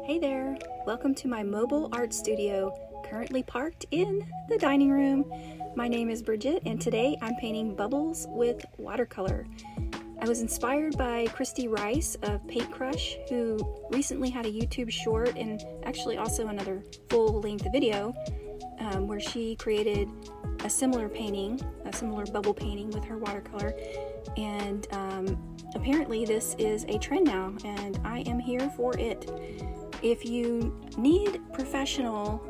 Hey there, welcome to my mobile art studio, currently parked in the dining room. My name is Bridget and today I'm painting bubbles with watercolor. I was inspired by Kristy Rice of Paintcrush, who recently had a YouTube short and actually also another full-length video where she created a similar painting, a similar bubble painting with her watercolor. And apparently this is a trend now and I am here for it. If you need professional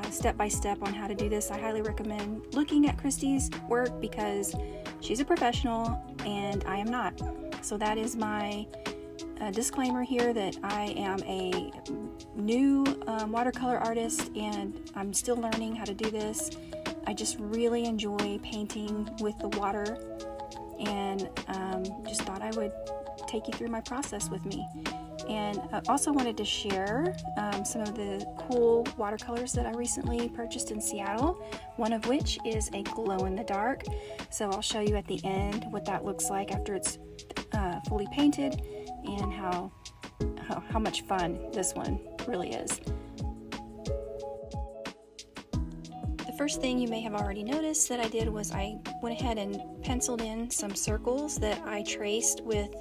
step-by-step on how to do this, I highly recommend looking at Kristy's work because she's a professional and I am not. So that is my disclaimer here that I am a new watercolor artist and I'm still learning how to do this. I just really enjoy painting with the water and just thought I would take you through my process with me. And I also wanted to share some of the cool watercolors that I recently purchased in Seattle, one of which is a glow-in-the-dark. So I'll show you at the end what that looks like after it's fully painted and how much fun this one really is. The first thing you may have already noticed that I did was I went ahead and penciled in some circles that I traced with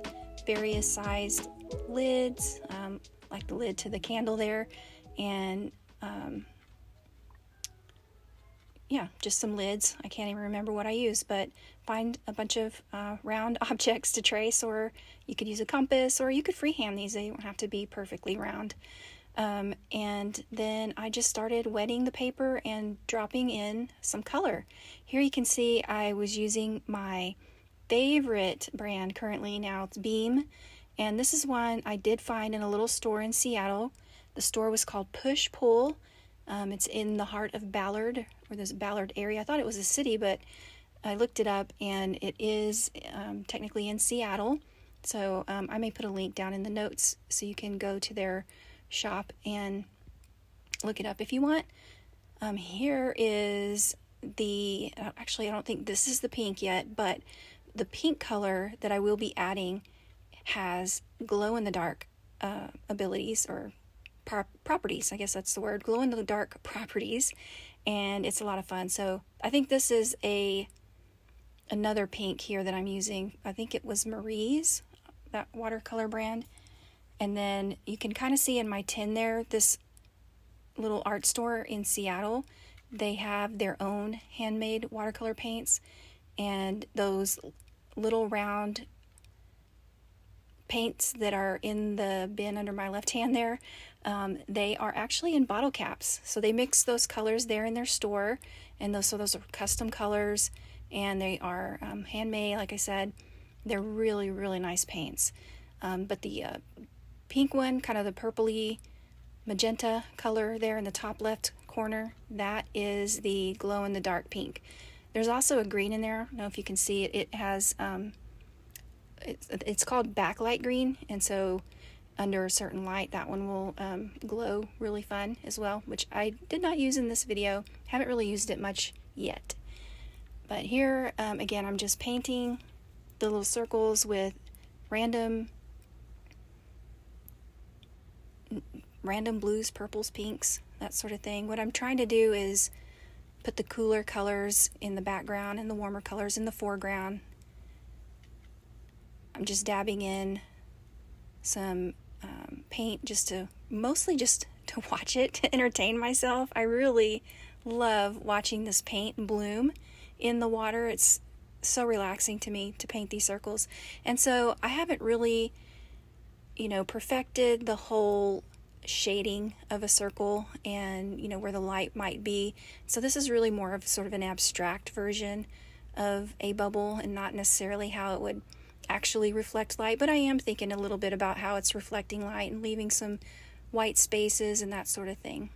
various sized lids, like the lid to the candle there, and yeah, just some lids. I can't even remember what I used, but find a bunch of round objects to trace, or you could use a compass, or you could freehand these. They don't have to be perfectly round. And then I just started wetting the paper and dropping in some color. Here you can see I was using my favorite brand currently now. It's Beam. And this is one I did find in a little store in Seattle. The store was called Push Pull. It's in the heart of Ballard, or this Ballard area. I thought it was a city, but I looked it up and it is technically in Seattle. So I may put a link down in the notes so you can go to their shop and look it up if you want. Here is the, actually I don't think this is the pink yet, but the pink color that I will be adding has glow-in-the-dark abilities, or properties, I guess that's the word, glow-in-the-dark properties, and it's a lot of fun. So I think this is another pink here that I'm using. I think it was Marie's, that watercolor brand. And then you can kind of see in my tin there, this little art store in Seattle, they have their own handmade watercolor paints, and those little round paints that are in the bin under my left hand there, they are actually in bottle caps. So they mix those colors there in their store, and those are custom colors, and they are handmade. Like I said, they're really, really nice paints. But the pink one, kind of the purpley magenta color there in the top left corner, that is the glow-in-the-dark pink. There's also a green in there. I don't know if you can see it. It has it's called backlight green, and so under a certain light that one will glow really fun as well, which I did not use in this video. Haven't really used it much yet. But here again, I'm just painting the little circles with random blues, purples, pinks, that sort of thing. What I'm trying to do is put the cooler colors in the background and the warmer colors in the foreground. I'm just dabbing in some paint mostly just to watch it, to entertain myself. I really love watching this paint bloom in the water. It's so relaxing to me to paint these circles. And so I haven't really, perfected the whole shading of a circle and, where the light might be. So this is really more of sort of an abstract version of a bubble and not necessarily how it would actually reflect light, but I am thinking a little bit about how it's reflecting light and leaving some white spaces and that sort of thing.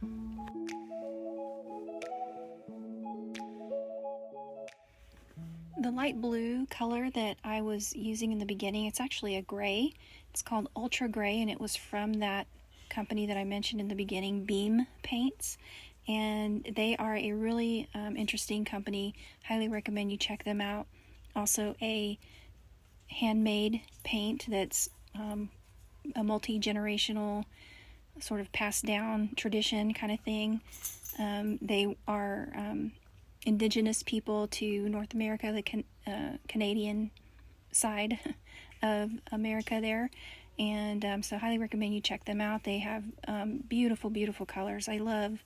The light blue color that I was using in the beginning, it's actually a gray. It's called Ultra Gray, and it was from that company that I mentioned in the beginning, Beam Paints, and they are a really interesting company. Highly recommend you check them out. Also a handmade paint that's a multi-generational sort of passed down tradition kind of thing. They are indigenous people to North America, the Canadian side of America there. And so I highly recommend you check them out. They have beautiful, beautiful colors. I love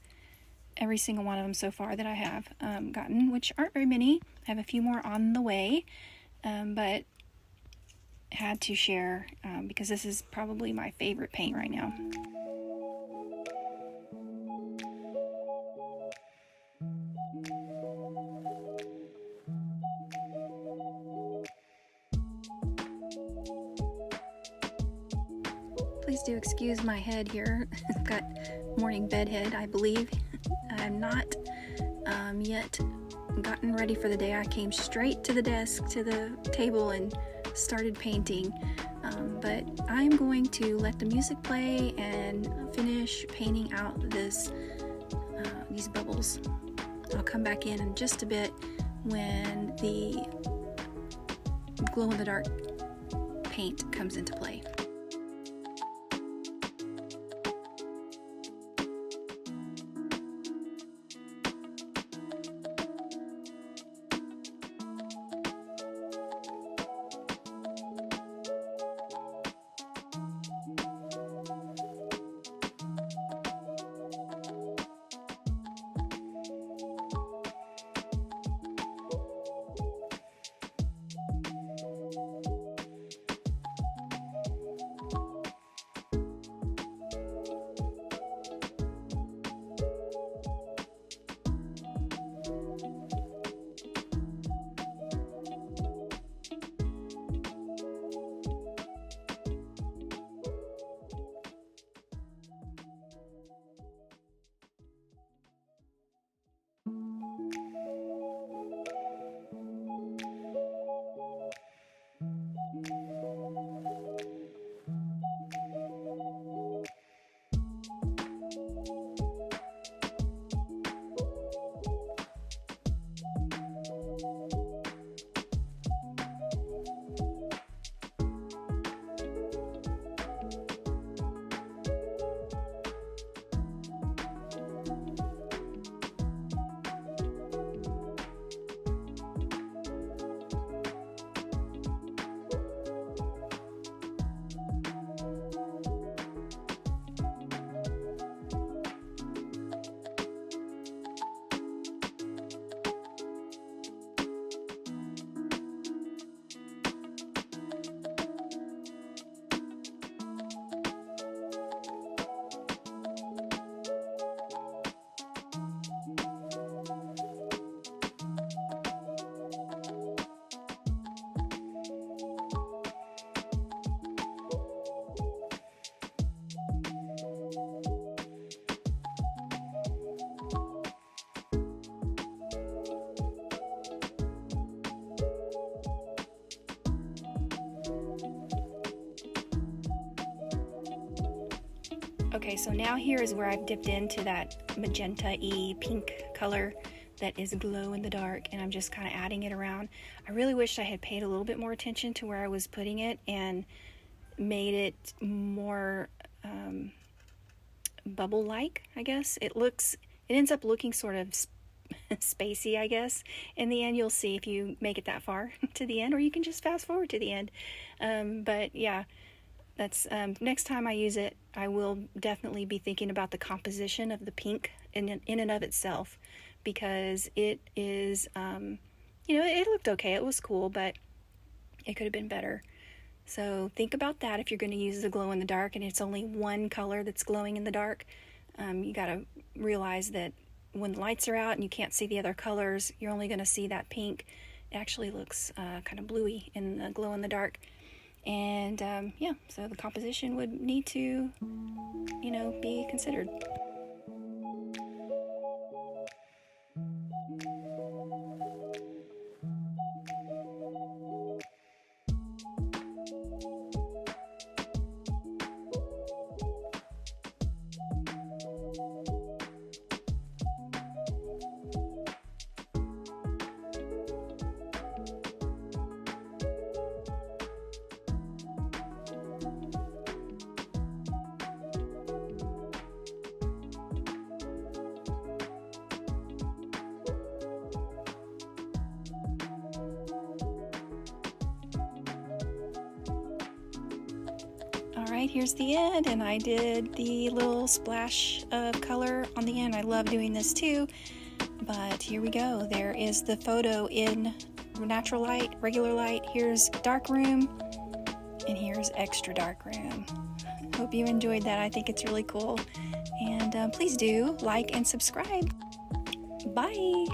every single one of them so far that I have gotten, which aren't very many. I have a few more on the way, but had to share because this is probably my favorite paint right now. Please do excuse my head here. I've got morning bedhead, I believe. I'm not yet gotten ready for the day. I came straight to the desk, to the table, and started painting. But I'm going to let the music play and finish painting out these bubbles. I'll come back in just a bit when the glow-in-the-dark paint comes into play. Okay, so now here is where I've dipped into that magenta-y pink color that is glow in the dark, and I'm just kind of adding it around. I really wish I had paid a little bit more attention to where I was putting it and made it more bubble-like, I guess. It ends up looking sort of spacey, I guess. In the end, you'll see if you make it that far to the end, or you can just fast forward to the end. But yeah, that's next time I use it, I will definitely be thinking about the composition of the pink in and of itself, because it is, it looked okay, it was cool, but it could have been better. So think about that if you're going to use the glow in the dark and it's only one color that's glowing in the dark. You got to realize that when the lights are out and you can't see the other colors, you're only going to see that pink. It actually looks kind of bluey in the glow in the dark. And yeah, so the composition would need to, be considered. Alright, here's the end, and I did the little splash of color on the end. I love doing this too, but here we go. There is the photo in natural light, regular light. Here's dark room, and here's extra dark room. Hope you enjoyed that. I think it's really cool. And please do like and subscribe. Bye!